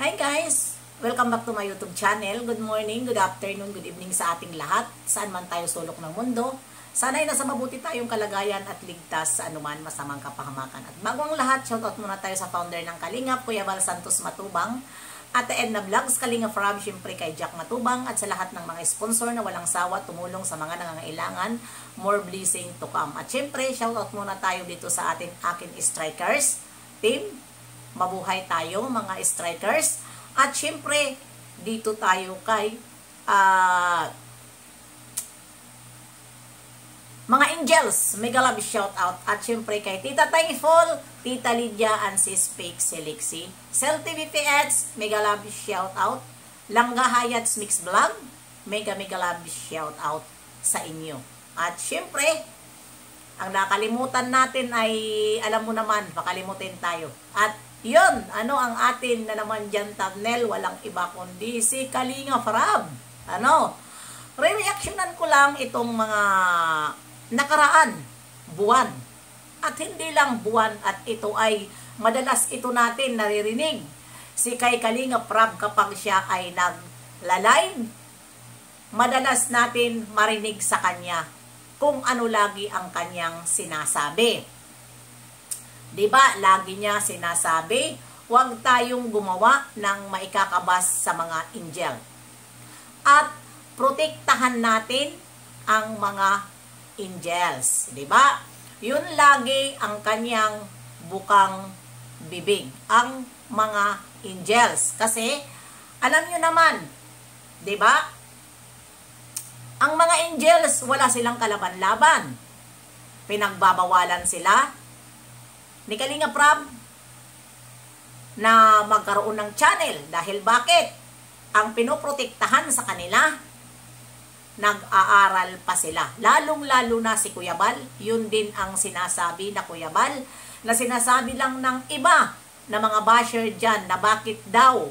Hi guys! Welcome back to my YouTube channel. Good morning, good afternoon, good evening sa ating lahat. Saan man tayo sulok ng mundo. Sana'y nasa mabuti tayong kalagayan at ligtas sa anuman masamang kapahamakan. At bago ang lahat, shoutout muna tayo sa founder ng Kalingap, Kuya Val Santos Matubang. Ate Edna Vlogs, Kalingap Rob, syempre kay Jack Matubang. At sa lahat ng mga sponsor na walang sawa tumulong sa mga nangangailangan. More blessing to come. At syempre, shoutout muna tayo dito sa akin strikers team. Mabuhay tayo mga strikers. At syempre, dito tayo kay mga angels. Mega love shout out. At syempre kay Tita Thankful, Tita Lydia, and Sis Fake Selexi. Cell TV PH, mega love shout out. Langga Hayats Mix Vlog, mega love shout out sa inyo. At syempre, ang nakalimutan natin ay, alam mo naman, makalimutin tayo. At yun, ano ang atin na naman dyan thumbnail, walang iba kundi si Kalingap Rob. Re-reactionan ko lang itong mga nakaraan, buwan. At hindi lang buwan, at ito ay madalas ito natin naririnig. Si kay Kalingap Rob kapag siya ay nagla-live, madalas natin marinig sa kanya kung ano lagi ang kanyang sinasabi. Diba, lagi niya sinasabi, huwag tayong gumawa ng maikakabas sa mga angel. At protektahan natin ang mga angels. Diba? Yun lagi ang kanyang bukang bibig, ang mga angels. Kasi, alam nyo naman, diba? Ang mga angels, wala silang kalaban-laban. Pinagbabawalan sila ni Kalingap Rob na magkaroon ng channel. Dahil bakit? Ang pinoprotektahan sa kanila, nag-aaral pa sila. Lalong-lalo na si Kuya Val, yun din ang sinasabi na Kuya Val, na sinasabi lang ng iba na mga basher dyan na bakit daw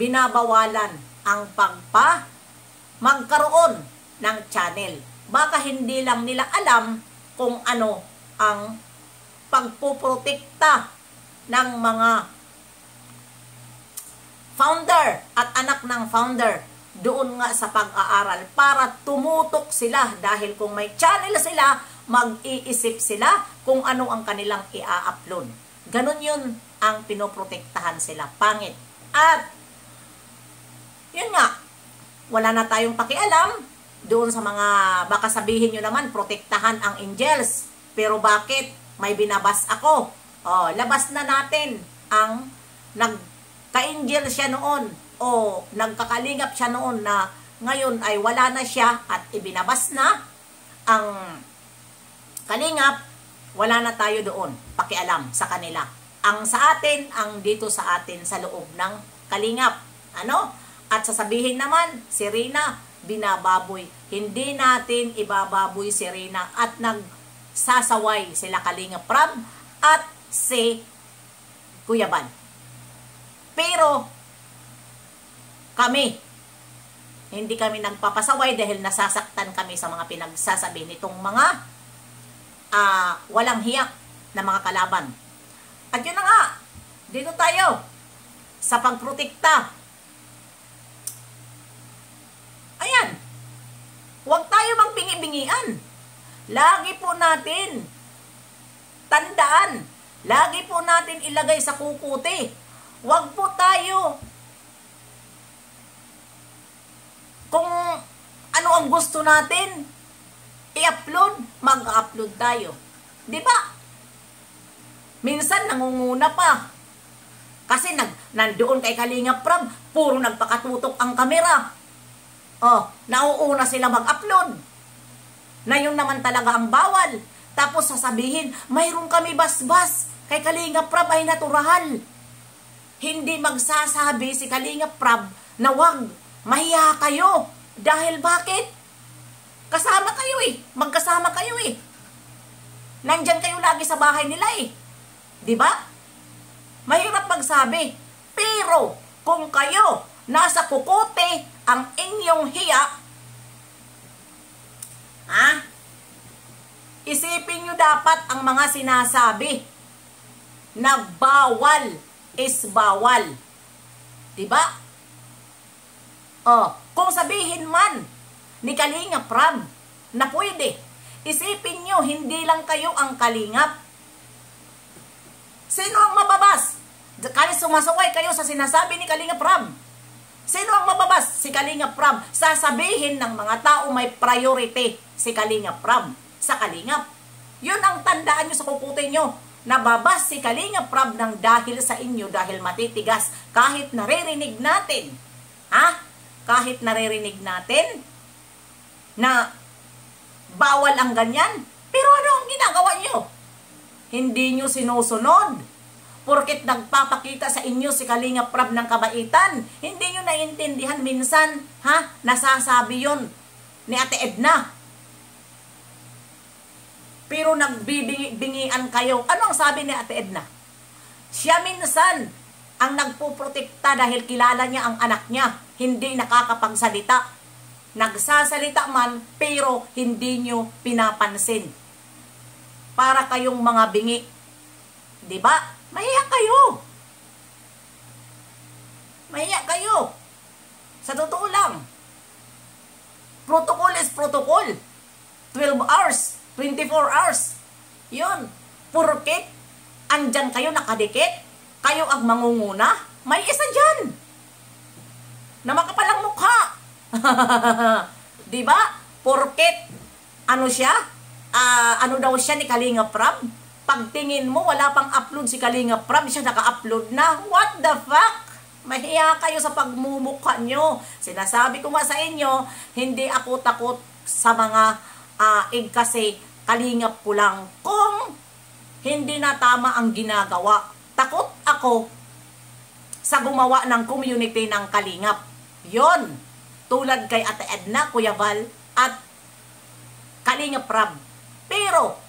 binabawalan ang magkaroon ng channel. Baka hindi lang nila alam kung ano ang pagpuprotekta ng mga founder at anak ng founder doon nga sa pag-aaral para tumutok sila, dahil kung may channel sila, mag-iisip sila kung ano ang kanilang i-upload. Ganon yun ang pinoprotektahan sila. Pangit. At yun nga, wala na tayong pakialam doon sa mga, baka sabihin nyo naman, protektahan ang angels. Pero bakit? May binabas ako. Labas na natin ang nagka-angel siya noon o nagkakalingap siya noon na ngayon ay wala na siya at ibinabas na ang kalingap. Wala na tayo doon. Pakialam sa kanila. Ang sa atin, ang dito sa atin sa loob ng kalingap. At sasabihin naman, si Rina, binababoy. Hindi natin ibababoy si Rina at sasaway sila Kalingap Rob at si Kuya Val. Pero kami, hindi kami nagpapasaway dahil nasasaktan kami sa mga pinagsasabi nitong mga walang hiyak na mga kalaban. At yun na nga, dito tayo sa pagprotekta. Ayan, huwag tayo magbingi-bingian. Lagi po natin tandaan, lagi po natin ilagay sa kukuti. Huwag po tayo, kung ano ang gusto natin i-upload, mag-upload tayo. Diba? Minsan nangunguna pa. Kasi nandoon kay Kalingap Rob, puro nagpakatutok ang kamera. Nauuna sila mag-upload. Na yun naman talaga ang bawal. Tapos sasabihin, mayroon kami basbas. Kay Kalingap Rob ay natural. Hindi magsasabi si Kalingap Rob na wag, mahiya kayo. Dahil bakit? Kasama kayo magkasama kayo Nandyan kayo lagi sa bahay nila Diba? Mahirap magsabi. Pero kung kayo nasa kukote ang inyong hiya, isipin nyo dapat ang mga sinasabi na bawal is bawal. Diba? Kung sabihin man ni Kalingap Rab na pwede, isipin nyo, hindi lang kayo ang kalingap. Sino ang mababas? Kaya sumasaway kayo sa sinasabi ni Kalingap Rab. Sino ang mababas? Si Kalingap Rab. Sasabihin ng mga tao may priority si Kalingap Rab sa Kalingap. Yun ang tandaan nyo sa kukutin nyo. Nababas si Kalingap Rab ng dahil sa inyo, dahil matitigas. Kahit naririnig natin, kahit naririnig natin na bawal ang ganyan, pero ano ang ginagawa nyo? Hindi nyo sinusunod. Porket nagpapakita sa inyo si Kalingap Rab ng kabaitan, hindi nyo naiintindihan minsan, nasasabi yon ni Ate Edna. Pero nagbibingian kayo. Ano ang sabi ni Ate Edna? Siya minsan ang nagpuprotekta dahil kilala niya ang anak niya, hindi nakakapagsalita. Nagsasalita man, pero hindi nyo pinapansin. Para kayong mga bingi. Diba? Mahiya kayo. Mahiya kayo. Sa totoo lang. Protocol is protocol. 12 hours, 24 hours. Yun. Porket andyan kayo nakadikit, kayo ang mangunguna, may isa dyan na makapalang mukha. Diba? Porket ano siya? Ano daw siya ni Kalingap Rab? Pagtingin mo, wala pang upload si Kalingap Rab, siya naka-upload na. What the fuck? Mahiya kayo sa pagmumukha nyo. Sinasabi ko nga sa inyo, hindi ako takot sa mga kasi kalingap ko lang. Kung hindi na tama ang ginagawa, takot ako sa gumawa ng community ng kalingap. Yon, tulad kay Ate Edna, Kuya Val, at Kalingap Rab. Pero,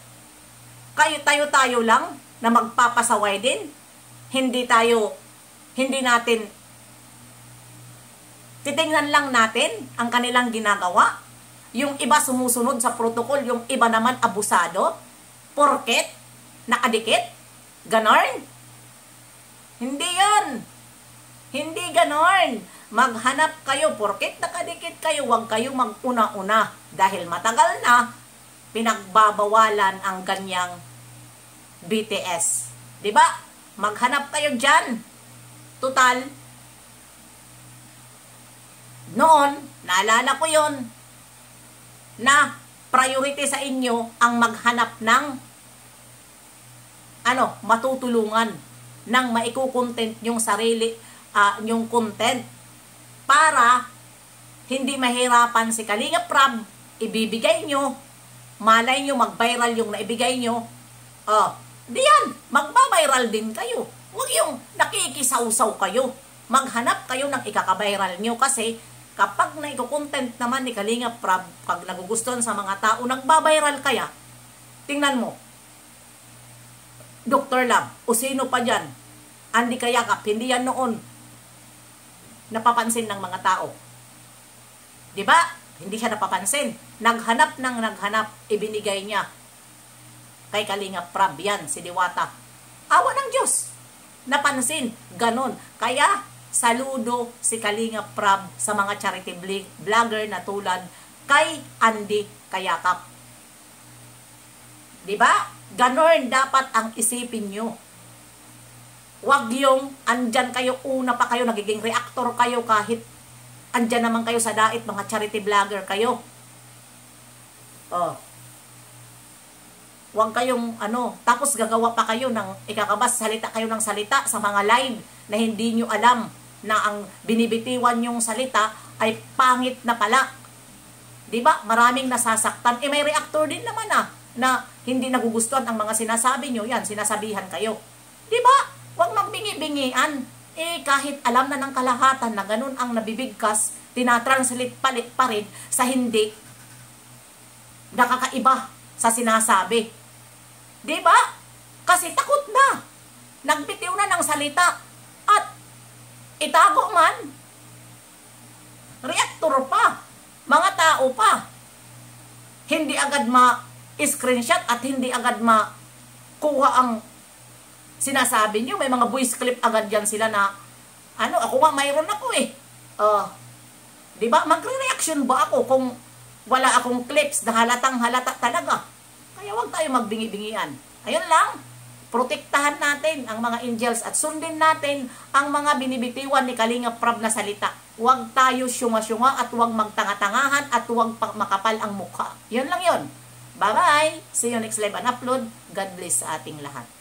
tayo lang na magpapasaway din. Hindi natin, titingnan lang natin ang kanilang ginagawa. Yung iba sumusunod sa protocol, yung iba naman abusado. Porket, nakadikit, ganon. Hindi yun. Hindi ganon. Maghanap kayo, porket nakadikit kayo, huwag kayo mag-una-una. Dahil matagal na, pinagbabawalan ang ganyang BTS. Diba? Maghanap kayo dyan. Total, noon, naalala ko yon na priority sa inyo ang maghanap ng matutulungan ng maikukontent yung sarili, yung content para hindi mahirapan si Kalingap Rab, ibibigay nyo, malay nyo mag-viral yung naibigay nyo, diyan, magba-viral din kayo. Huwag yung nakikisaw-saw kayo. Maghanap kayo ng ikaka-viral nyo kasi kapag naiko-content naman ni Kalingap Rab, pag nagugustuhan sa mga tao, nagba-viral kaya. Tingnan mo. Dr. Lab, o sino pa dyan? Andy Kayakap, hindi yan noon napapansin ng mga tao. Diba? Hindi siya napapansin. Naghanap, ibinigay niya kay Kalingap Rab. Yan, si Diwata. Awa ng Diyos. Napansin. Ganon. Kaya, saludo si Kalingap Rab sa mga charity vlogger na tulad kay Andy Kayakap. Diba? Ganon dapat ang isipin nyo. Huwag yung andyan kayo, una pa kayo, nagiging reactor kayo kahit andyan naman kayo sa dait, mga charity vlogger kayo. Huwag kayong tapos gagawa pa kayo ng ikakabas, salita kayo ng salita sa mga live na hindi nyo alam na ang binibitiwan yung salita ay pangit na pala. Diba? Maraming nasasaktan. May reactor din naman na hindi nagugustuhan ang mga sinasabi nyo. Yan, sinasabihan kayo. Diba? Huwag magbingi-bingian. Kahit alam na ng kalahatan na ganun ang nabibigkas, tinatranslate pa rin sa hindi nakakaiba sa sinasabi. Diba? Kasi takot na. Nagbitiw na ng salita. At itago man. Reactor pa. Mga tao pa. Hindi agad ma-screenshot at hindi agad makuha ang sinasabi nyo. May mga voice clip agad yan sila na Ano, ako nga mayroon ako eh. Di ba? Magre-reaction ba ako kung wala akong clips na halatang halata talaga? Kaya huwag tayo magbingi-bingian. Ayun lang. Protektahan natin ang mga angels at sundin natin ang mga binibitiwan ni Kalinga Prab na salita. Huwag tayo syunga-syunga at huwag magtanga-tangahan at huwag makapal ang mukha. Yun lang yun. Bye-bye! See you next live and upload. God bless sa ating lahat.